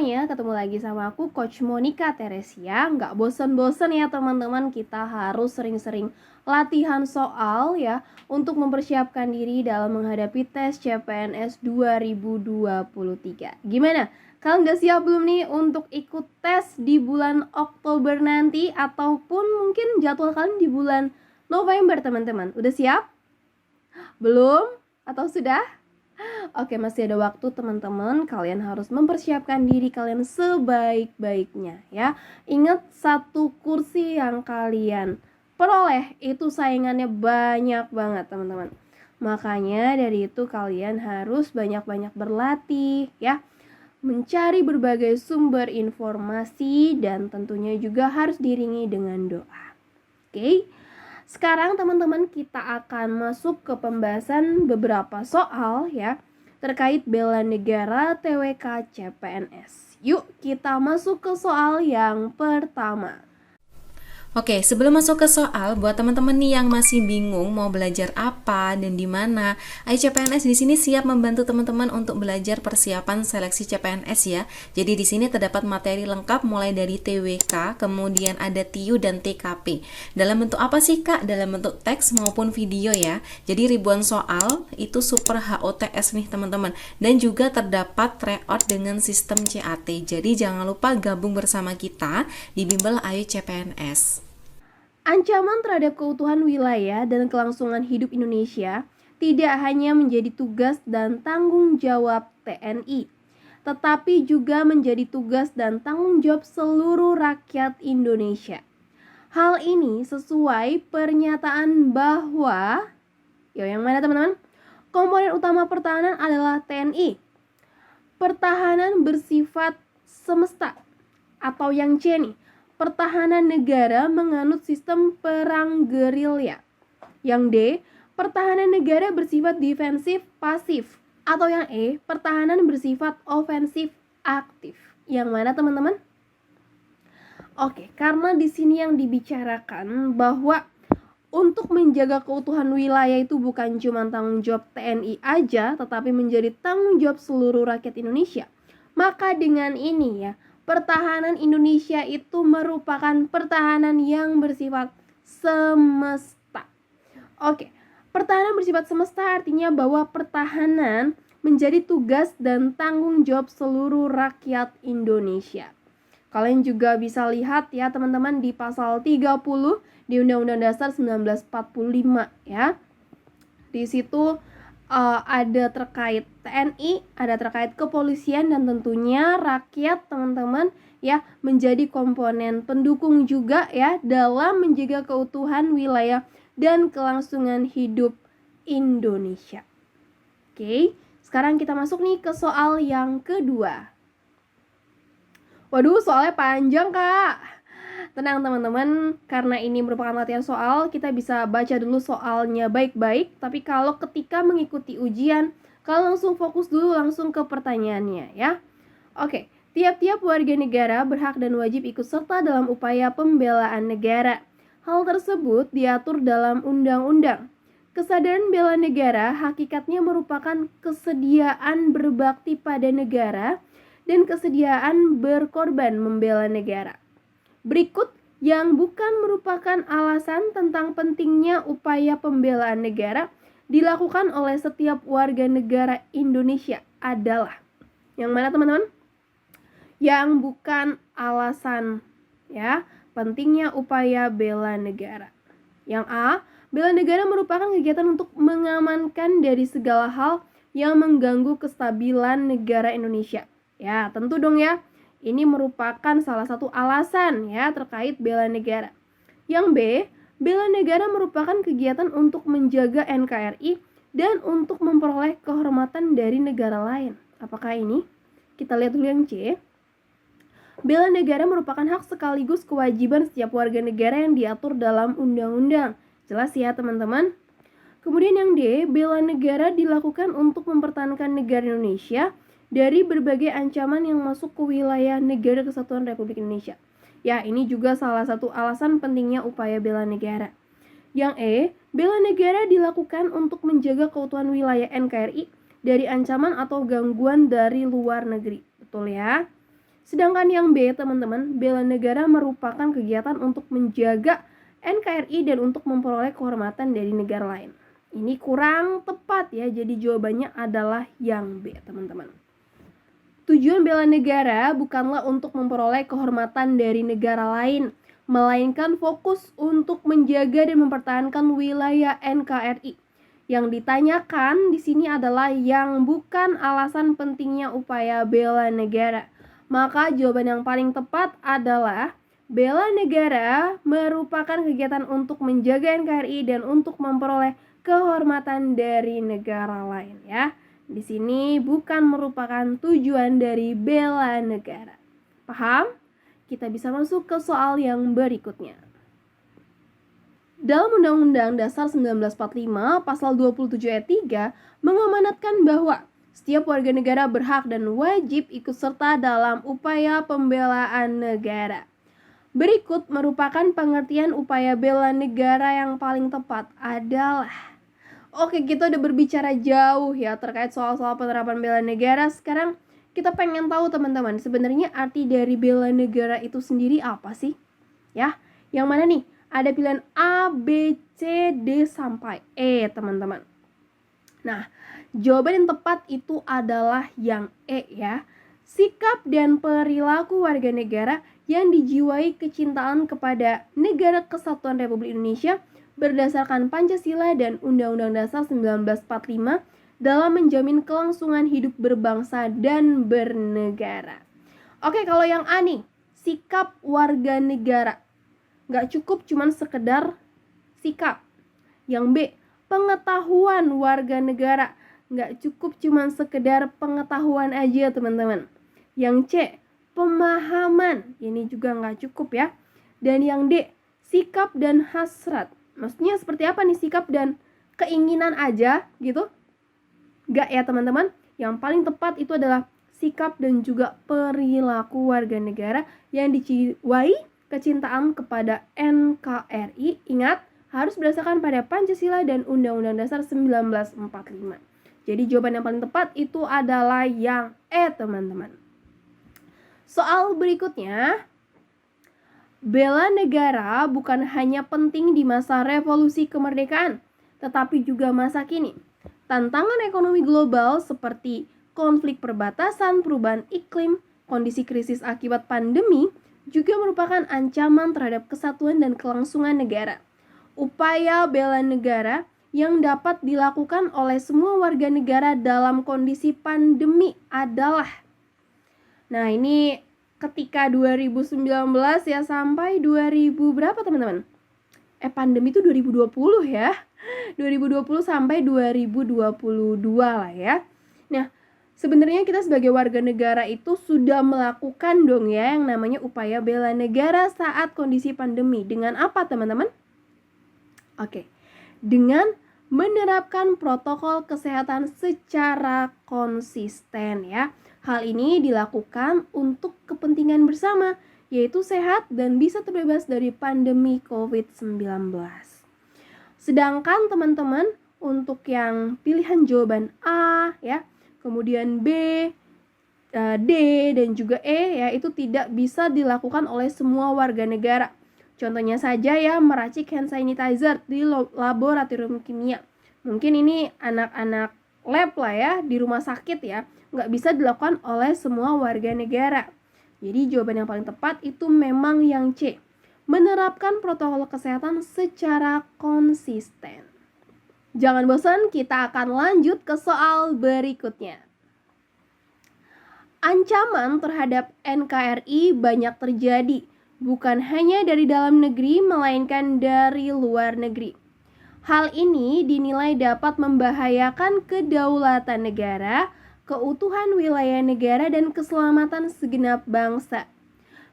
semuanya, ketemu lagi sama aku Coach Monica Teresia. Nggak bosen-bosen ya teman-teman, kita harus sering-sering latihan soal ya untuk mempersiapkan diri dalam menghadapi tes CPNS 2023. Gimana? Kalian udah siap belum nih untuk ikut tes di bulan Oktober nanti ataupun mungkin jadwal kalian di bulan November teman-teman? Udah siap? Belum? Atau sudah? Oke, masih ada waktu teman-teman. Kalian harus mempersiapkan diri kalian sebaik-baiknya ya. Ingat, satu kursi yang kalian peroleh itu saingannya banyak banget teman-teman. Makanya dari itu kalian harus banyak-banyak berlatih ya, mencari berbagai sumber informasi, dan tentunya juga harus diiringi dengan doa. Oke. Sekarang teman-teman kita akan masuk ke pembahasan beberapa soal ya terkait bela negara TWK CPNS. Yuk kita masuk ke soal yang pertama. Oke, sebelum masuk ke soal, buat teman-teman nih yang masih bingung mau belajar apa dan di mana, CPNS di sini siap membantu teman-teman untuk belajar persiapan seleksi CPNS ya. Jadi di sini terdapat materi lengkap mulai dari TWK, kemudian ada TIU dan TKP. Dalam bentuk apa sih Kak? Dalam bentuk teks maupun video ya. Jadi ribuan soal itu super HOTS nih teman-teman. Dan juga terdapat tryout dengan sistem CAT. Jadi jangan lupa gabung bersama kita di Bimbel Ayu CPNS. Ancaman terhadap keutuhan wilayah dan kelangsungan hidup Indonesia tidak hanya menjadi tugas dan tanggung jawab TNI, tetapi juga menjadi tugas dan tanggung jawab seluruh rakyat Indonesia. Hal ini sesuai pernyataan bahwa, yang mana teman-teman? Komponen utama pertahanan adalah TNI. Pertahanan bersifat semesta atau yang C nih. Pertahanan negara menganut sistem perang gerilya. Yang D, pertahanan negara bersifat defensif pasif. Atau yang E, pertahanan bersifat ofensif aktif. Yang mana teman-teman? Oke, karena di sini yang dibicarakan bahwa untuk menjaga keutuhan wilayah itu bukan cuma tanggung jawab TNI aja, tetapi menjadi tanggung jawab seluruh rakyat Indonesia. Maka dengan ini ya, pertahanan Indonesia itu merupakan pertahanan yang bersifat semesta. Oke, pertahanan bersifat semesta artinya bahwa pertahanan menjadi tugas dan tanggung jawab seluruh rakyat Indonesia. Kalian juga bisa lihat ya teman-teman di pasal 30 di Undang-Undang Dasar 1945 ya. Di situ ada terkait TNI, ada terkait kepolisian, dan tentunya rakyat teman-teman ya menjadi komponen pendukung juga ya dalam menjaga keutuhan wilayah dan kelangsungan hidup Indonesia. Oke, sekarang kita masuk nih ke soal yang kedua. Waduh, soalnya panjang Kak. Tenang teman-teman, karena ini merupakan latihan soal, kita bisa baca dulu soalnya baik-baik. Tapi kalau ketika mengikuti ujian, kalian langsung fokus dulu langsung ke pertanyaannya ya. Oke, tiap-tiap warga negara berhak dan wajib ikut serta dalam upaya pembelaan negara. Hal tersebut diatur dalam undang-undang. Kesadaran bela negara hakikatnya merupakan kesediaan berbakti pada negara dan kesediaan berkorban membela negara. Berikut yang bukan merupakan alasan tentang pentingnya upaya pembelaan negara dilakukan oleh setiap warga negara Indonesia adalah, yang mana teman-teman? Yang bukan alasan ya pentingnya upaya bela negara. Yang A, bela negara merupakan kegiatan untuk mengamankan dari segala hal yang mengganggu kestabilan negara Indonesia. Ya, tentu dong ya. Ini merupakan salah satu alasan ya terkait bela negara. Yang B, bela negara merupakan kegiatan untuk menjaga NKRI dan untuk memperoleh kehormatan dari negara lain. Apakah ini? Kita lihat dulu yang C. Bela negara merupakan hak sekaligus kewajiban setiap warga negara yang diatur dalam undang-undang. Jelas ya teman-teman? Kemudian yang D, bela negara dilakukan untuk mempertahankan negara Indonesia dari berbagai ancaman yang masuk ke wilayah negara kesatuan Republik Indonesia. Ya, ini juga salah satu alasan pentingnya upaya bela negara. Yang E, bela negara dilakukan untuk menjaga keutuhan wilayah NKRI dari ancaman atau gangguan dari luar negeri. Betul ya? Sedangkan yang B, teman-teman, bela negara merupakan kegiatan untuk menjaga NKRI dan untuk memperoleh kehormatan dari negara lain. Ini kurang tepat ya, jadi jawabannya adalah yang B, teman-teman. Tujuan bela negara bukanlah untuk memperoleh kehormatan dari negara lain, melainkan fokus untuk menjaga dan mempertahankan wilayah NKRI. Yang ditanyakan di sini adalah yang bukan alasan pentingnya upaya bela negara. Maka jawaban yang paling tepat adalah bela negara merupakan kegiatan untuk menjaga NKRI dan untuk memperoleh kehormatan dari negara lain ya. Di sini bukan merupakan tujuan dari bela negara. Paham? Kita bisa masuk ke soal yang berikutnya. Dalam Undang-Undang Dasar 1945, Pasal 27 ayat 3 mengamanatkan bahwa setiap warga negara berhak dan wajib ikut serta dalam upaya pembelaan negara. Berikut merupakan pengertian upaya bela negara yang paling tepat adalah. Oke, kita udah berbicara jauh ya terkait soal-soal penerapan bela negara. Sekarang kita pengen tahu teman-teman, sebenarnya arti dari bela negara itu sendiri apa sih? Ya, yang mana nih? Ada pilihan A, B, C, D, sampai E, teman-teman. Nah, jawaban yang tepat itu adalah yang E ya. Sikap dan perilaku warga negara yang dijiwai kecintaan kepada Negara Kesatuan Republik Indonesia berdasarkan Pancasila dan Undang-Undang Dasar 1945 dalam menjamin kelangsungan hidup berbangsa dan bernegara. Oke, kalau yang A nih, sikap warga negara. Nggak cukup cuman sekedar sikap. Yang B, pengetahuan warga negara. Nggak cukup cuman sekedar pengetahuan aja, teman-teman. Yang C, pemahaman. Ini juga nggak cukup ya. Dan yang D, sikap dan hasrat. Maksudnya seperti apa nih, sikap dan keinginan aja gitu? Nggak ya, teman-teman. Yang paling tepat itu adalah sikap dan juga perilaku warga negara yang dijiwai kecintaan kepada NKRI. Ingat, harus berdasarkan pada Pancasila dan Undang-Undang Dasar 1945. Jadi jawaban yang paling tepat itu adalah yang E, teman-teman. Soal berikutnya, bela negara bukan hanya penting di masa revolusi kemerdekaan, tetapi juga masa kini. Tantangan ekonomi global seperti konflik perbatasan, perubahan iklim, kondisi krisis akibat pandemi, juga merupakan ancaman terhadap kesatuan dan kelangsungan negara. Upaya bela negara yang dapat dilakukan oleh semua warga negara dalam kondisi pandemi adalah. Nah, ini ketika 2019 ya sampai 2000 berapa teman-teman? Pandemi itu 2020 ya. 2020 sampai 2022 lah ya. Nah, sebenarnya kita sebagai warga negara itu sudah melakukan dong ya yang namanya upaya bela negara saat kondisi pandemi. Dengan apa, teman-teman? Oke, dengan menerapkan protokol kesehatan secara konsisten ya. Hal ini dilakukan untuk kepentingan bersama, yaitu sehat dan bisa terbebas dari pandemi COVID-19. Sedangkan teman-teman untuk yang pilihan jawaban A ya, kemudian B, D, dan juga E ya, itu tidak bisa dilakukan oleh semua warga negara. Contohnya saja ya, meracik hand sanitizer di laboratorium kimia. Mungkin ini anak-anak lab lah ya, di rumah sakit ya, nggak bisa dilakukan oleh semua warga negara. Jadi jawaban yang paling tepat itu memang yang C, menerapkan protokol kesehatan secara konsisten. Jangan bosan, kita akan lanjut ke soal berikutnya. Ancaman terhadap NKRI banyak terjadi, bukan hanya dari dalam negeri, melainkan dari luar negeri. Hal ini dinilai dapat membahayakan kedaulatan negara, keutuhan wilayah negara, dan keselamatan segenap bangsa.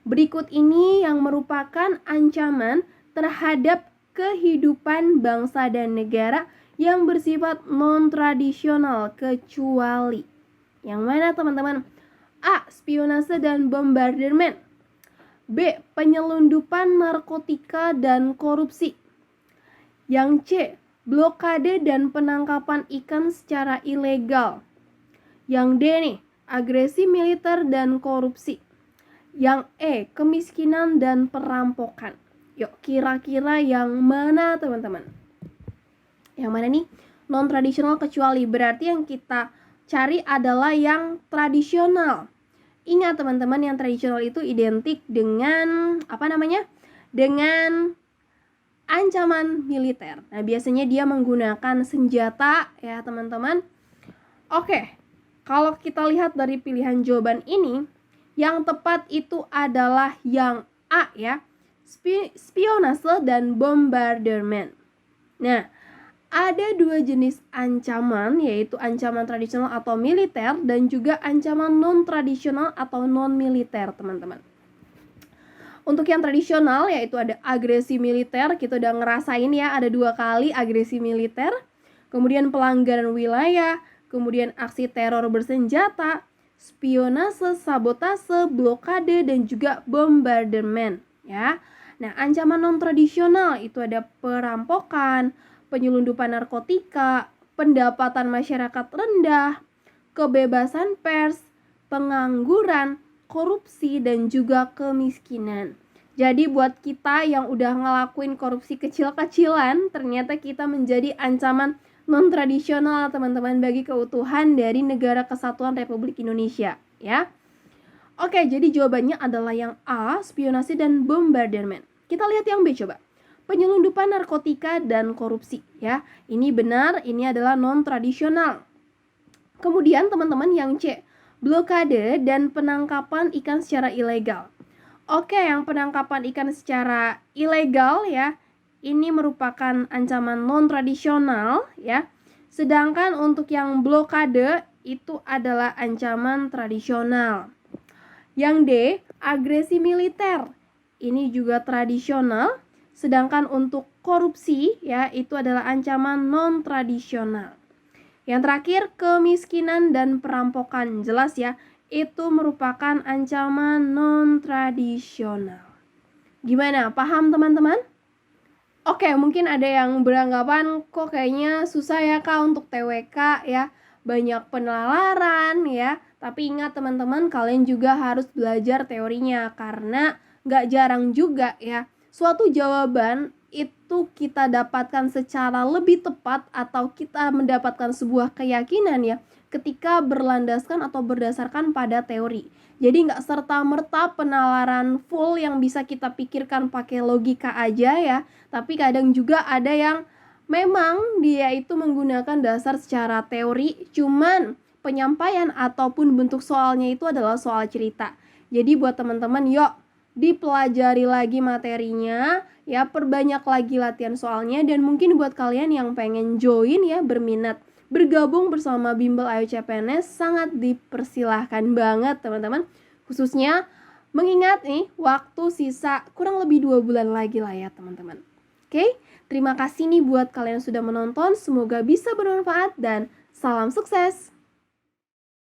Berikut ini yang merupakan ancaman terhadap kehidupan bangsa dan negara yang bersifat non-tradisional kecuali. Yang mana, teman-teman? A. Spionase dan bombardemen. B. Penyelundupan narkotika dan korupsi. Yang C. Blokade dan penangkapan ikan secara ilegal. Yang D nih, agresi militer dan korupsi. Yang E, kemiskinan dan perampokan. Yuk, kira-kira yang mana teman-teman? Yang mana nih? Non-tradisional kecuali, berarti yang kita cari adalah yang tradisional. Ingat teman-teman, yang tradisional itu identik dengan dengan ancaman militer. Nah, biasanya dia menggunakan senjata ya teman-teman. Oke, kalau kita lihat dari pilihan jawaban ini, yang tepat itu adalah yang A ya, spionase dan bombardement. Nah, ada dua jenis ancaman, yaitu ancaman tradisional atau militer dan juga ancaman non-tradisional atau non-militer, teman-teman. Untuk yang tradisional, yaitu ada agresi militer, kita udah ngerasain ya, ada 2 kali agresi militer, kemudian pelanggaran wilayah, kemudian aksi teror bersenjata, spionase, sabotase, blokade, dan juga bombardement, ya. Nah, ancaman non-tradisional itu ada perampokan, penyelundupan narkotika, pendapatan masyarakat rendah, kebebasan pers, pengangguran, korupsi, dan juga kemiskinan. Jadi buat kita yang udah ngelakuin korupsi kecil-kecilan, ternyata kita menjadi ancaman non-tradisional teman-teman bagi keutuhan dari Negara Kesatuan Republik Indonesia, ya. Oke, jadi jawabannya adalah yang A, spionase dan bombardement. Kita lihat yang B coba. Penyelundupan narkotika dan korupsi, ya. Ini benar, ini adalah non-tradisional. Kemudian teman-teman yang C, blokade dan penangkapan ikan secara ilegal. Oke, yang penangkapan ikan secara ilegal ya, ini merupakan ancaman non-tradisional ya. Sedangkan untuk yang blokade itu adalah ancaman tradisional. Yang D, agresi militer. Ini juga tradisional. Sedangkan untuk korupsi ya, itu adalah ancaman non-tradisional. Yang terakhir, kemiskinan dan perampokan. Jelas ya, itu merupakan ancaman non-tradisional. Gimana? Paham teman-teman? Oke, mungkin ada yang beranggapan kok kayaknya susah ya Kak untuk TWK ya. Banyak penalaran ya. Tapi ingat teman-teman, kalian juga harus belajar teorinya. Karena gak jarang juga ya, suatu jawaban itu kita dapatkan secara lebih tepat atau kita mendapatkan sebuah keyakinan ya ketika berlandaskan atau berdasarkan pada teori. Jadi nggak serta-merta penalaran full yang bisa kita pikirkan pakai logika aja ya, tapi kadang juga ada yang memang dia itu menggunakan dasar secara teori, cuman penyampaian ataupun bentuk soalnya itu adalah soal cerita. Jadi buat teman-teman, yuk dipelajari lagi materinya, ya perbanyak lagi latihan soalnya, dan mungkin buat kalian yang pengen join ya, berminat bergabung bersama Bimbel Ayo CPNS, sangat dipersilahkan banget teman-teman. Khususnya mengingat nih, waktu sisa kurang lebih 2 bulan lagi lah ya teman-teman. Oke, terima kasih nih buat kalian yang sudah menonton, semoga bisa bermanfaat dan salam sukses.